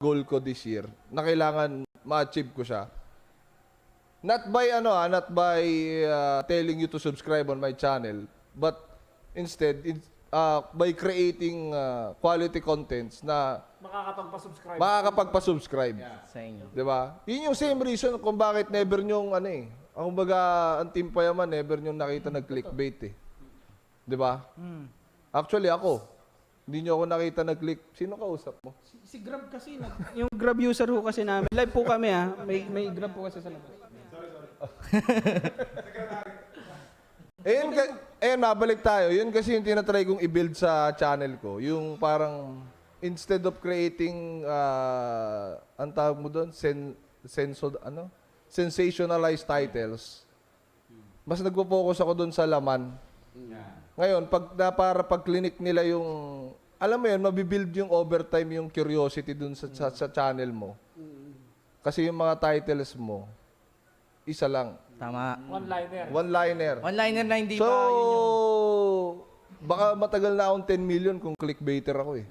goal ko this year na kailangan ma-achieve ko siya. Not by telling you to subscribe on my channel, but instead by creating quality contents na makakapagpa-subscribe sa inyo. 'Di ba? Yun yung same reason kung bakit never nyong ang baga ang Team Payaman never nyong nakita nag-clickbait eh. 'Di ba? Actually ako, hindi nyo ako nakita nag-click. Sino kausap mo? Si Grab kasi, yung Grab user ho kasi namin. Live po kami may Grab po kasi sa labas. Mabalik tayo. Yun kasi yung tinatry kong i-build sa channel ko. Yung parang, instead of creating, ang tawag mo doon, sensationalized titles, mas nagpo-focus ako doon sa laman. Ngayon, para pag-clinic nila yung, alam mo yun, mabibuild yung overtime yung curiosity doon sa channel mo. Kasi yung mga titles mo, isa lang. Tama. One-liner. Online na hindi So, pa yun yung... baka matagal na akong 10 million kung clickbaiter ako eh.